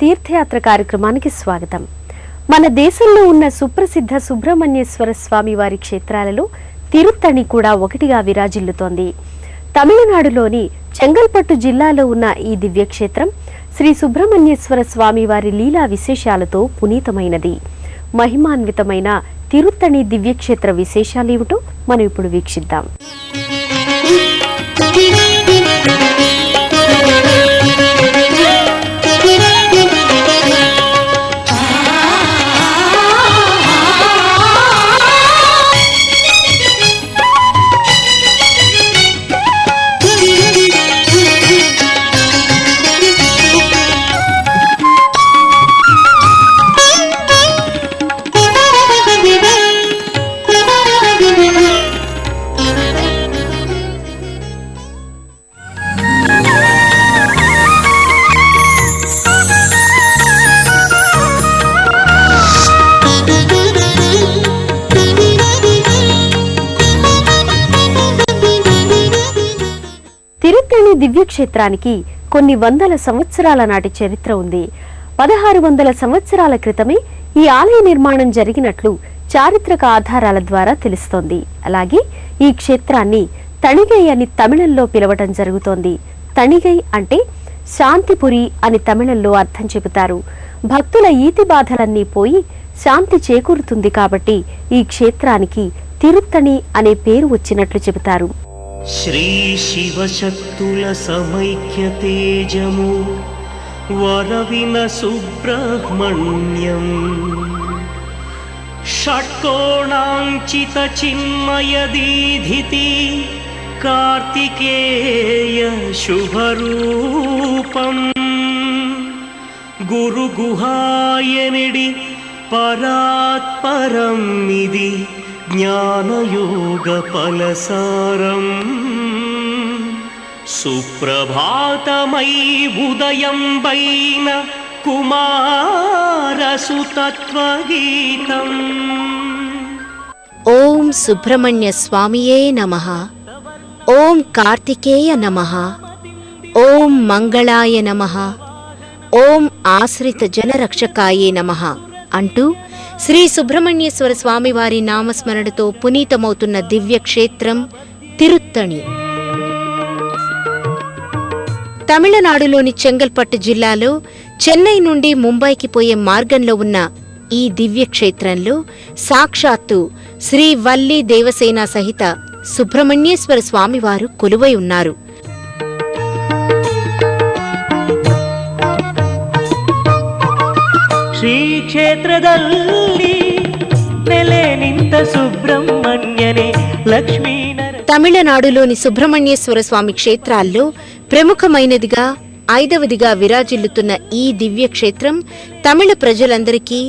తీర్థయాత్ర కార్యక్రమానికి స్వాగతం. మన దేశంలో ఉన్న సుప్రసిద్ధ సుబ్రహ్మణ్యేశ్వర స్వామి వారి క్షేత్రాలలో తిరుత్తణి కూడా ఒకటిగా విరాజిల్లుతోంది. తమిళనాడులోని చెంగల్పట్టు జిల్లాలో ఉన్న ఈ దివ్యక్షేత్రం శ్రీ సుబ్రహ్మణ్యేశ్వర స్వామి వారి లీలా విశేషాలతో పునీతమైనది. మహిమాన్వితమైన తిరుత్తణి దివ్యక్షేత్ర విశేషాలేమిటో మనం ఇప్పుడు వీక్షిద్దాం. తిరుత్తణి దివ్యక్షేత్రానికి కొన్ని వందల సంవత్సరాల నాటి చరిత్ర ఉంది. 1600 సంవత్సరాల క్రితమే ఈ ఆలయ నిర్మాణం జరిగినట్లు చారిత్రక ఆధారాల ద్వారా తెలుస్తోంది. అలాగే ఈ క్షేత్రాన్ని తణిగై అని తమిళంలో పిలవటం జరుగుతోంది. తణిగై అంటే శాంతిపురి అని తమిళంలో అర్థం చెబుతారు. భక్తుల ఈతి బాధలన్నీ పోయి శాంతి చేకూరుతుంది కాబట్టి ఈ క్షేత్రానికి తిరుత్తణి అనే పేరు వచ్చినట్లు చెబుతారు. శ్రీ శివశక్తుల సమైక్య తేజము వరవిన సుబ్రహ్మణ్యం షట్కోణాంచిత చిన్మయ దీధితి కార్తికేయ శుభరూపం గురు గుహాయనిడి పరాత్పరం ఇది జ్ఞానయోగ ఫలసారం సుప్రభాతమై ఉదయం వైన కుమారసుతత్వగీతం. ఓం సుబ్రహ్మణ్య స్వామియే నమః. ఓం కార్తికేయ నమః. ఓం మంగళాయ నమః. ఓం ఆశ్రిత జనరక్షకాయే నమః అంటూ శ్రీ సుబ్రహ్మణ్యేశ్వర స్వామివారి నామస్మరణతో పునీతమవుతున్న దివ్యక్షేత్రం తిరుత్తణి. తమిళనాడులోని చెంగల్పట్టు జిల్లాలో చెన్నై నుండి ముంబైకి పోయే మార్గంలో ఉన్న ఈ దివ్యక్షేత్రంలో సాక్షాత్తు శ్రీ వల్లి దేవసేన సహిత సుబ్రహ్మణ్యేశ్వర స్వామివారు కొలువై ఉన్నారు. ಶ್ರೀ ಕ್ಷೇತ್ರದಲ್ಲಿ ನೆಲೆ ನಿಂತ ಸುಬ್ರಹ್ಮಣ್ಯನೇ ಲಕ್ಷ್ಮೀ. తమిళనాడులోని సుబ్రహ్మణ్యేశ్వర స్వామి క్షేత్రాల్లో ప్రముఖమైనదిగా 5వదిగా విరాజిల్లుతున్న ఈ దివ్యక్షేత్రం తమిళ ప్రజలందరికీ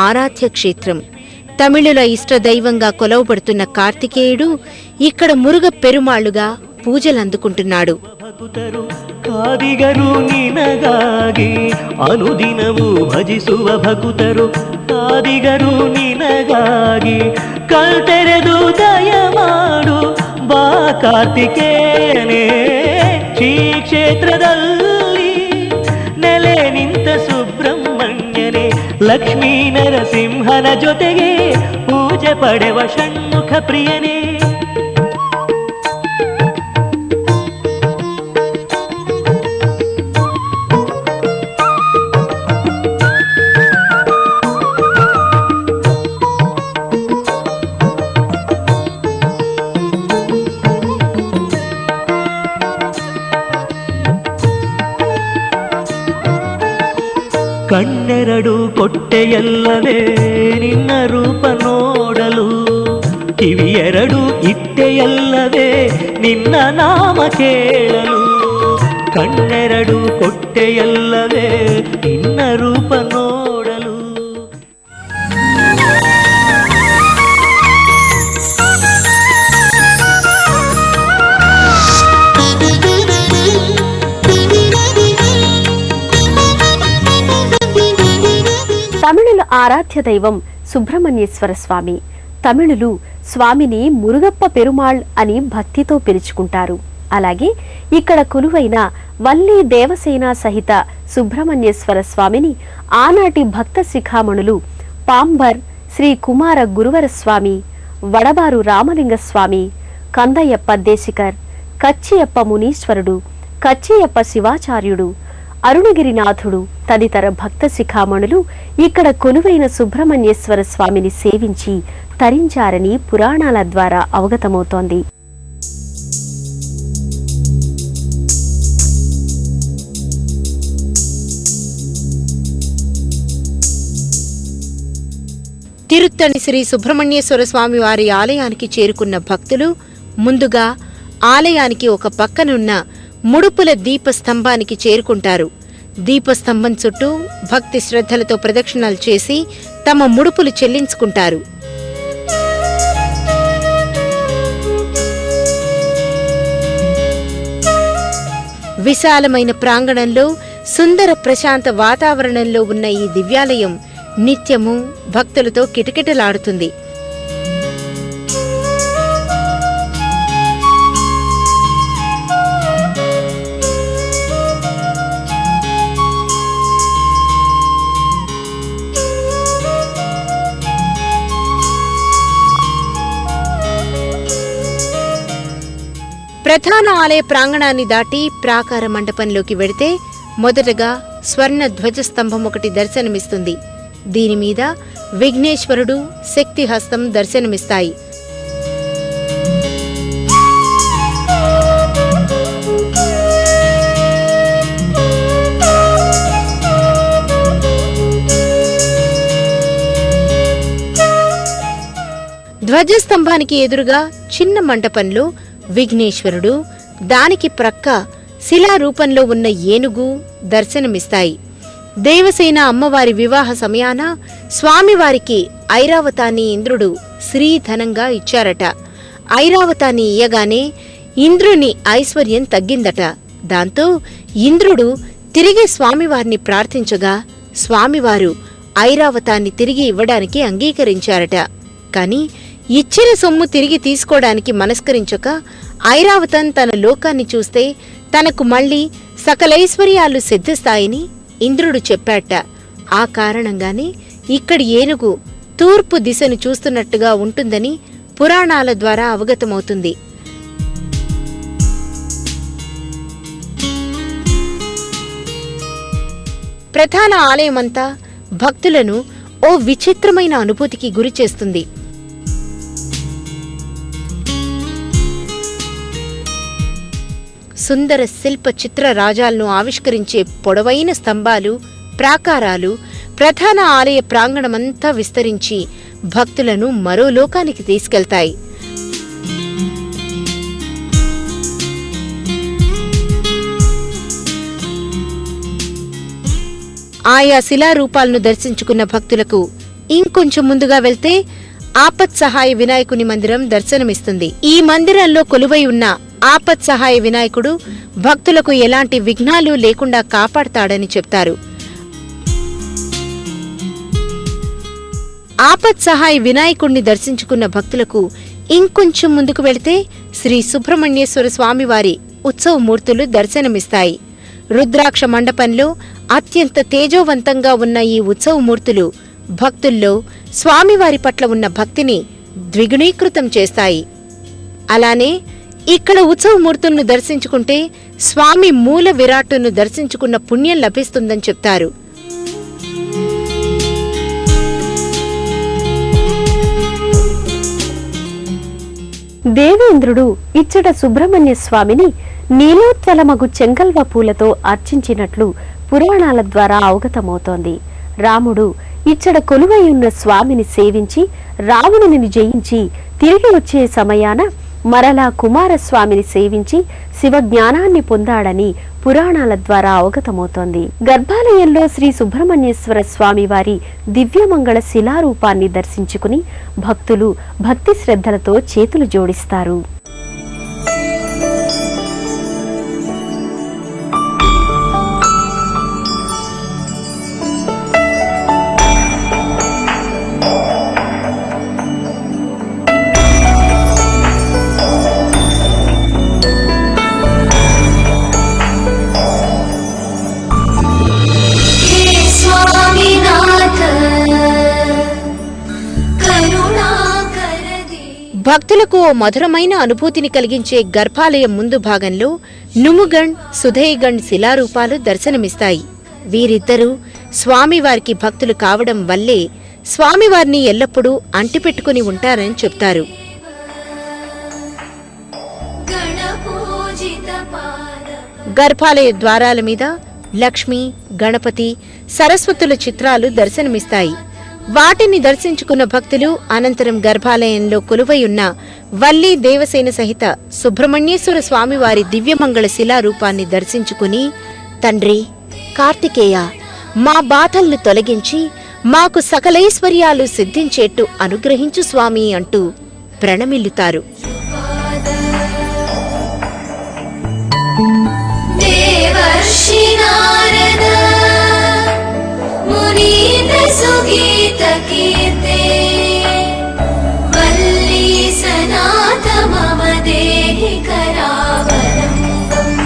ఆరాధ్య క్షేత్రం. తమిళుల ఇష్టదైవంగా కొలవబడుతున్న కార్తికేయుడు ఇక్కడ మురుగ పెరుమాళ్లుగా పూజలందుకుంటున్నాడు. ಕಾದಿಗರು ನಿನಗಾಗಿ ಅನುದಿನವೂ ಭಜಿಸುವ ಭಕ್ತರು ಕಾದಿಗರು ನಿನಗಾಗಿ ಕಲ್ತೆರೆದು ದಯ ಮಾಡು ಬಾ ಕಾರ್ತಿಕೇಯನೇ. ಶ್ರೀ ಕ್ಷೇತ್ರದಲ್ಲಿ ನೆಲೆ ನಿಂತ ಸುಬ್ರಹ್ಮಣ್ಯನೇ ಲಕ್ಷ್ಮೀ ನರಸಿಂಹನ ಜೊತೆಗೆ ಪೂಜೆ ಪಡೆವ ಷಣ್ಮುಖ ಪ್ರಿಯನೇ. ಕಣ್ಣೆರಡು ಕೊಟ್ಟೆಯಲ್ಲವೇ ನಿನ್ನ ರೂಪ ನೋಡಲು ಕಿವಿಯೆರಡು ಇಟ್ಟೆಯಲ್ಲವೇ ನಿನ್ನ ನಾಮ ಕೇಳಲು. ಕಣ್ಣೆರಡು ಕೊಟ್ಟೆಯಲ್ಲವೇ ನಿನ್ನ ರೂಪ ನೋಡಲು. తమిళుల ఆరాధ్య దైవం సుబ్రహ్మణ్యేశ్వర స్వామి. తమిళులు స్వామిని మురుగప్ప పెరుమాళ్ అని భక్తితో పిలుచుకుంటారు. అలాగే ఇక్కడ కొలువైన వల్లి దేవసేన సహిత సుబ్రహ్మణ్యేశ్వర స్వామిని ఆనాటి భక్త శిఖామణులు పాంబర్ శ్రీ కుమార గురువర స్వామి, వడబారు రామలింగస్వామి, కందయ్యప్ప దేశికర్, కచ్చియప్ప మునీశ్వరుడు, కచ్చియప్ప శివాచార్యుడు, అరుణగిరినాథుడు తదితర భక్త శిఖామణులు ఇక్కడ కొలువైన సుబ్రహ్మణ్యేశ్వర స్వామిని సేవించి తరించారని పురాణాల ద్వారా అవగతమవుతోంది. తిరుత్తణి శ్రీ సుబ్రహ్మణ్యేశ్వర స్వామి వారి ఆలయానికి చేరుకున్న భక్తులు ముందుగా ఆలయానికి ఒక పక్కనున్న ముడుపుల దీపస్తంభానికి చేరుకుంటారు. దీపస్తంభం చుట్టూ భక్తి శ్రద్ధలతో ప్రదక్షిణలు చేసి తమ ముడుపులు చెల్లించుకుంటారు. విశాలమైన ప్రాంగణంలో సుందర ప్రశాంత వాతావరణంలో ఉన్న ఈ దివ్యాలయం నిత్యము భక్తులతో కిటకిటలాడుతుంది. ప్రధాన ఆలయ ప్రాంగణాన్ని దాటి ప్రాకార మండపంలోకి వెడితే మొదటగా స్వర్ణ ధ్వజస్తంభం ఒకటి దర్శనమిస్తుంది. దీనిమీద విఘ్నేశ్వరుడు, శక్తిహస్తం దర్శనమిస్తాయి. ధ్వజస్తంభానికి ఎదురుగా చిన్న మంటపంలో విఘ్నేశ్వరుడు, దానికి ప్రక్క శిలారూపంలో ఉన్న ఏనుగు దర్శనమిస్తాయి. దేవసేన అమ్మవారి వివాహ సమయాన స్వామివారికి ఐరావతాన్ని ఇంద్రుడు శ్రీధనంగా ఇచ్చారట. ఐరావతాన్ని ఇయ్యగానే ఇంద్రుని ఐశ్వర్యం తగ్గిందట. దాంతో ఇంద్రుడు తిరిగి స్వామివారిని ప్రార్థించగా స్వామివారు ఐరావతాన్ని తిరిగి ఇవ్వడానికి అంగీకరించారట. కాని ఇచ్చిన సొమ్ము తిరిగి తీసుకోవడానికి మనస్కరించక ఐరావతం తన లోకాన్ని చూస్తే తనకు మళ్లీ సకలైశ్వర్యాలు సిద్ధిస్తాయని ఇంద్రుడు చెప్పాట. ఆ కారణంగానే ఇక్కడి ఏనుగు తూర్పు దిశను చూస్తున్నట్టుగా ఉంటుందని పురాణాల ద్వారా అవగతమవుతుంది. ప్రధాన ఆలయమంతా భక్తులను ఓ విచిత్రమైన అనుభూతికి గురిచేస్తుంది. సుందర శిల్ప చిత్ర రాజాలను ఆవిష్కరించే పొడవైన స్తంభాలు, ప్రాకారాలు ప్రధాన ఆలయ ప్రాంగణమంతా విస్తరించి భక్తులను మరో లోకానికి తీసుకెళ్తాయి. ఆయా శిలారూపాలను దర్శించుకున్న భక్తులకు ఇంకొంచెం ముందుగా వెళ్తే ఆపత్ సహాయ వినాయకుని మందిరం దర్శనమిస్తుంది. ఈ మందిరంలో కొలువై ఉన్న ఆపత్ సహాయ వినాయకుడు భక్తులకు ఎలాంటి విఘ్నాలు లేకుండా కాపాడతాడని చెప్తారు. ఆపత్ సహాయ వినాయకుడిని దర్శించుకున్న భక్తులకు ఇంకొంచెం ముందుకు వెళితే శ్రీ సుబ్రహ్మణ్యేశ్వర స్వామివారి ఉత్సవమూర్తులు దర్శనమిస్తాయి. రుద్రాక్ష మండపంలో అత్యంత తేజోవంతంగా ఉన్న ఈ ఉత్సవమూర్తులు భక్తుల్లో స్వామివారి పట్ల ఉన్న భక్తిని ద్విగుణీకృతం చేస్తాయి. అలానే ఇక్కడ ఉత్సవమూర్తులను దర్శించుకుంటే స్వామి మూల విరాట్టును దర్శించుకున్న పుణ్యం లభిస్తుందని చెప్తారు. దేవేంద్రుడు ఇచ్చట సుబ్రహ్మణ్య స్వామిని నీలోత్వలమగు చెంగల్వ పూలతో అర్చించినట్లు పురాణాల ద్వారా అవగతమవుతోంది. రాముడు ఇచ్చట కొలువై ఉన్న స్వామిని సేవించి రావణుని జయించి తిరిగి వచ్చే సమయాన మరలా కుమారస్వామిని సేవించి శివజ్ఞానాన్ని పొందాడని పురాణాల ద్వారా అవగతమవుతోంది. గర్భాలయంలో శ్రీ సుబ్రహ్మణ్యేశ్వర స్వామి వారి దివ్యమంగళ శిలారూపాన్ని దర్శించుకుని భక్తులు భక్తి శ్రద్ధలతో చేతులు జోడిస్తారు. భక్తులకు ఓ మధురమైన అనుభూతిని కలిగించే గర్భాలయం ముందు భాగంలో నుముగణ్, సుధేయగణ్ శిలారూపాలు దర్శనమిస్తాయి. వీరిద్దరూ స్వామివారికి భక్తులు కావడం వల్లే స్వామివారిని ఎల్లప్పుడూ అంటిపెట్టుకుని ఉంటారని చెప్తారు. గర్భాలయ ద్వారాల మీద లక్ష్మి, గణపతి, సరస్వతుల చిత్రాలు దర్శనమిస్తాయి. వాటిని దర్శించుకున్న భక్తులు అనంతరం గర్భాలయంలో కొలువై ఉన్న వల్లి దేవసేన సహిత సుబ్రహ్మణ్యేశ్వర స్వామివారి దివ్యమంగళ శిలారూపాన్ని దర్శించుకుని, తండ్రి కార్తికేయ, మా బాధల్ని తొలగించి మాకు సకలైశ్వర్యాలు సిద్ధించేట్టు అనుగ్రహించు స్వామి అంటూ ప్రణమిల్లుతారు. देवर्षि नारद मुनीन्द्र सुगीत कीर्ते वल्ली सनाथ मम देहि करावलम्बम्।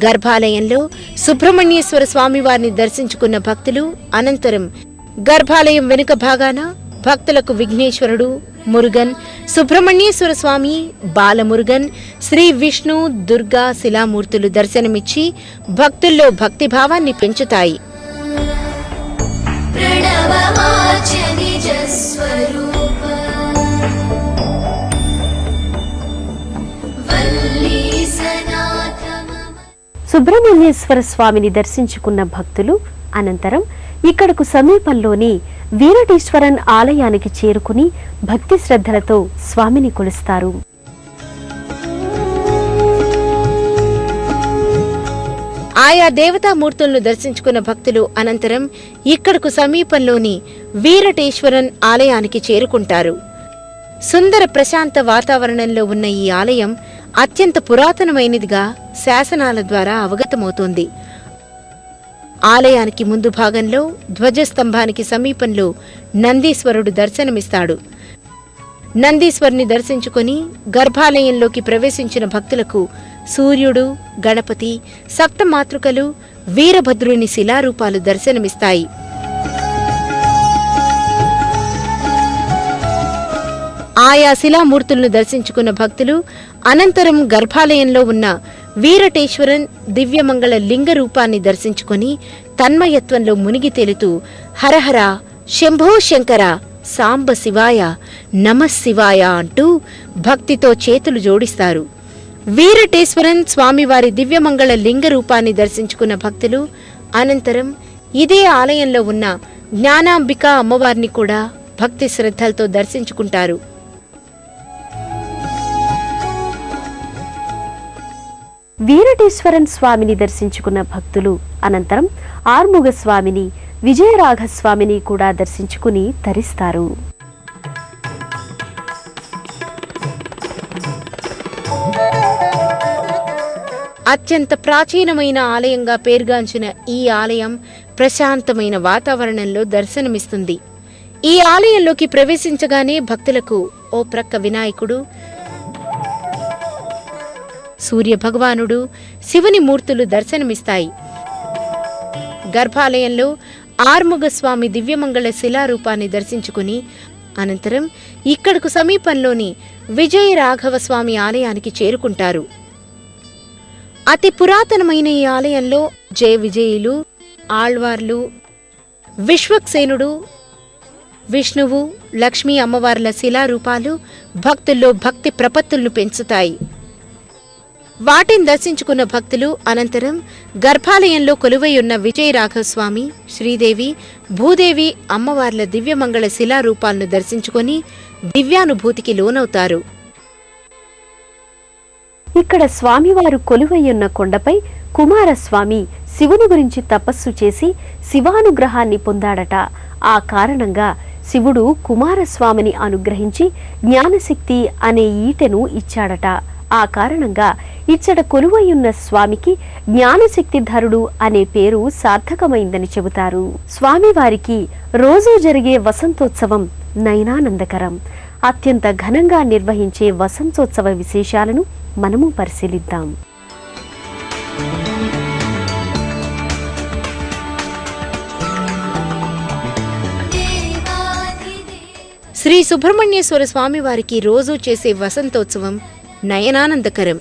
గర్భాలయంలో సుబ్రహ్మణ్యేశ్వర స్వామివారిని దర్శించుకున్న భక్తులు అనంతరం గర్భాలయం వెనుక భాగాన భక్తులకు విఘ్నేశ్వరుడు, మురుగన్, సుబ్రహ్మణ్యేశ్వర స్వామి, బాలమురుగన్, శ్రీ విష్ణు, దుర్గా శిలామూర్తులు దర్శనమిచ్చి భక్తుల్లో భక్తిభావాన్ని పెంచుతాయి. సుబ్రహ్మణ్యేశ్వర స్వామిని దర్శించుకున్న భక్తులు అనంతరం ఇక్కడకు సమీపంలోని వీరటేశ్వరన్ ఆలయానికి చేరుకుని భక్తి శ్రద్ధలతో స్వామిని కొలుస్తారు. ఆయా దేవతామూర్తులను దర్శించుకున్న భక్తులు అనంతరం ఇక్కడకు సమీపంలోని వీరటేశ్వరన్ ఆలయానికి చేరుకుంటారు. సుందర ప్రశాంత వాతావరణంలో ఉన్న ఈ ఆలయం అత్యంత పురాతనమైనదిగా శాసనాల ద్వారా అవగతమవుతోంది. ఆలయానికి ముందు భాగంలో ధ్వజస్తంభానికి సమీపంలో నందీశ్వరుడు దర్శనమిస్తాడు. నందీశ్వరుని దర్శించుకుని గర్భాలయంలోకి ప్రవేశించిన భక్తులకు సూర్యుడు, గణపతి, సప్తమాతృకలు, వీరభద్రుని శిలారూపాలు దర్శనమిస్తాయి. ఆయా శిలామూర్తులను దర్శించుకున్న భక్తులు అనంతరం గర్భాలయంలో ఉన్న వీరటేశ్వరన్ దివ్యమంగళ లింగ రూపాన్ని దర్శించుకుని తన్మయత్వంలో మునిగి తేలుతూ హరహర, శంభో శంకర, సాంబ శివాయ, నమఃశివాయ అంటూ భక్తితో చేతులు జోడిస్తారు. వీరటేశ్వరన్ స్వామివారి దివ్యమంగళ లింగ రూపాన్ని దర్శించుకున్న భక్తులు అనంతరం ఇదే ఆలయంలో ఉన్న జ్ఞానాంబిక అమ్మవారిని కూడా భక్తి శ్రద్ధలతో దర్శించుకుంటారు. వీరటేశ్వరన్ స్వామిని దర్శించుకున్న భక్తులు అనంతరం ఆర్ముగ స్వామిని, విజయరాఘస్వామిని కూడా దర్శించుకుని తరిస్తారు. అత్యంత ప్రాచీనమైన ఆలయంగా పేరుగాంచిన ఈ ఆలయం ప్రశాంతమైన వాతావరణంలో దర్శనమిస్తుంది. ఈ ఆలయంలోకి ప్రవేశించగానే భక్తులకు ఓ ప్రక్క వినాయకుడు, సూర్య భగవానుడు, శివుని మూర్తులు దర్శనమిస్తాయి. గర్భాలయంలో ఆర్ముగస్వామి దివ్యమంగళ శిలారూపాన్ని దర్శించుకుని అనంతరం ఇక్కడకు సమీపంలోని విజయ రాఘవ స్వామి ఆలయానికి చేరుకుంటారు. అతి పురాతనమైన ఈ ఆలయంలో జయ విజయులు, ఆళ్వార్లు, విశ్వక్సేనుడు, విష్ణువు, లక్ష్మీ అమ్మవార్ల శిలారూపాలు భక్తుల్లో భక్తి ప్రపత్తులను పెంచుతాయి. వాటిని దర్శించుకున్న భక్తులు అనంతరం గర్భాలయంలో కొలువై ఉన్న విజయరాఘవస్వామి, శ్రీదేవి, భూదేవి అమ్మవార్ల దివ్యమంగళ శిలారూపాలను దర్శించుకొని దివ్యానుభూతికి లోనవుతారు. ఇక్కడ స్వామివారు కొలువయ్యున్న కొండపై కుమారస్వామి శివుని గురించి తపస్సు చేసి శివానుగ్రహాన్ని పొందాడట. ఆ కారణంగా శివుడు కుమారస్వామిని అనుగ్రహించి జ్ఞానశక్తి అనే ఈటెను ఇచ్చాడట. ఆ కారణంగా ఇచ్చట కొలువైయున్న స్వామికి జ్ఞానశక్తిధరుడు అనే పేరు సార్థకమైందని చెబుతారు. స్వామివారికి రోజూ జరిగే వసంతోత్సవం నయనానందకరం. అత్యంత ఘనంగా నిర్వహించే వసంతోత్సవ విశేషాలను మనము పరిశీలిద్దాం. శ్రీ సుబ్రహ్మణ్యేశ్వర స్వామి వారికి రోజూ చేసే వసంతోత్సవం నయనానందకరం.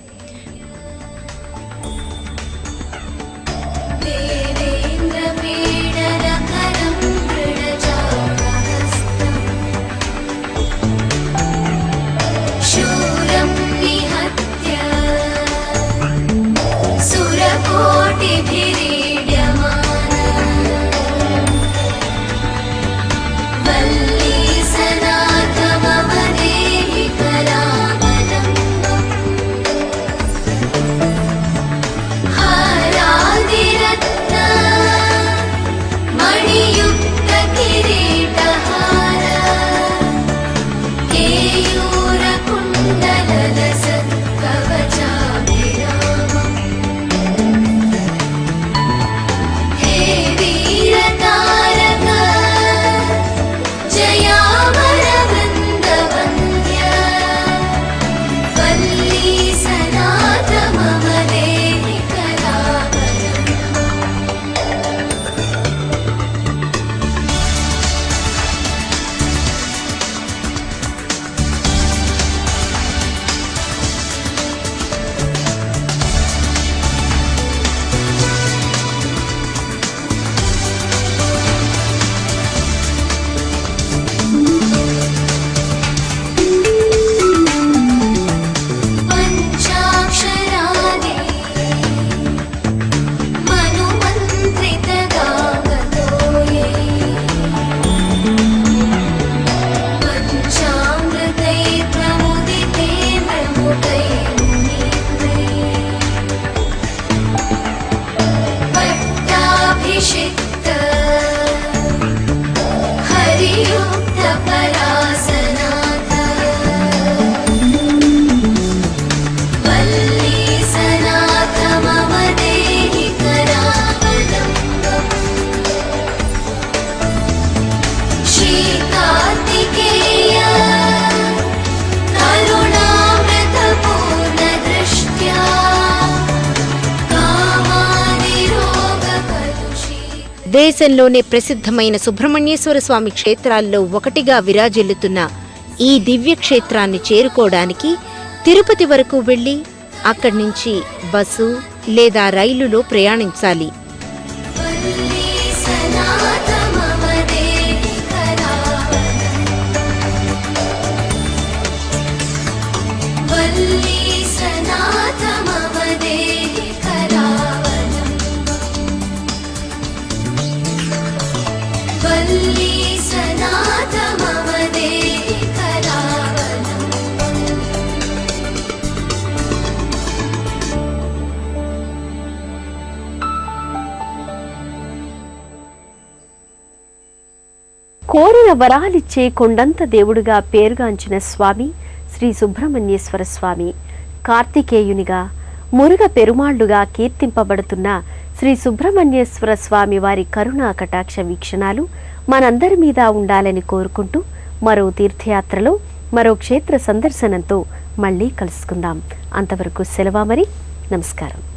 దేశంలోనే ప్రసిద్ధమైన సుబ్రహ్మణ్యేశ్వర స్వామి క్షేత్రాల్లో ఒకటిగా విరాజిల్లుతున్న ఈ దివ్యక్షేత్రాన్ని చేరుకోవడానికి తిరుపతి వరకు వెళ్లి అక్కడి నుంచి బస్సు లేదా రైలులో ప్రయాణించాలి. కోరిన వరాలిచ్చే కొండంత దేవుడుగా పేరుగాంచిన స్వామి శ్రీ సుబ్రహ్మణ్యేశ్వర స్వామి. కార్తికేయునిగా, మురుగ పెరుమాళ్లుగా కీర్తింపబడుతున్న శ్రీ సుబ్రహ్మణ్యేశ్వర స్వామి వారి కరుణా కటాక్ష వీక్షణాలు మనందరి మీద ఉండాలని కోరుకుంటూ మరో తీర్థయాత్రలో మరో క్షేత్ర సందర్శనంతో మళ్ళీ కలుసుకుందాం. అంతవరకు సెలవు మరి. నమస్కారం.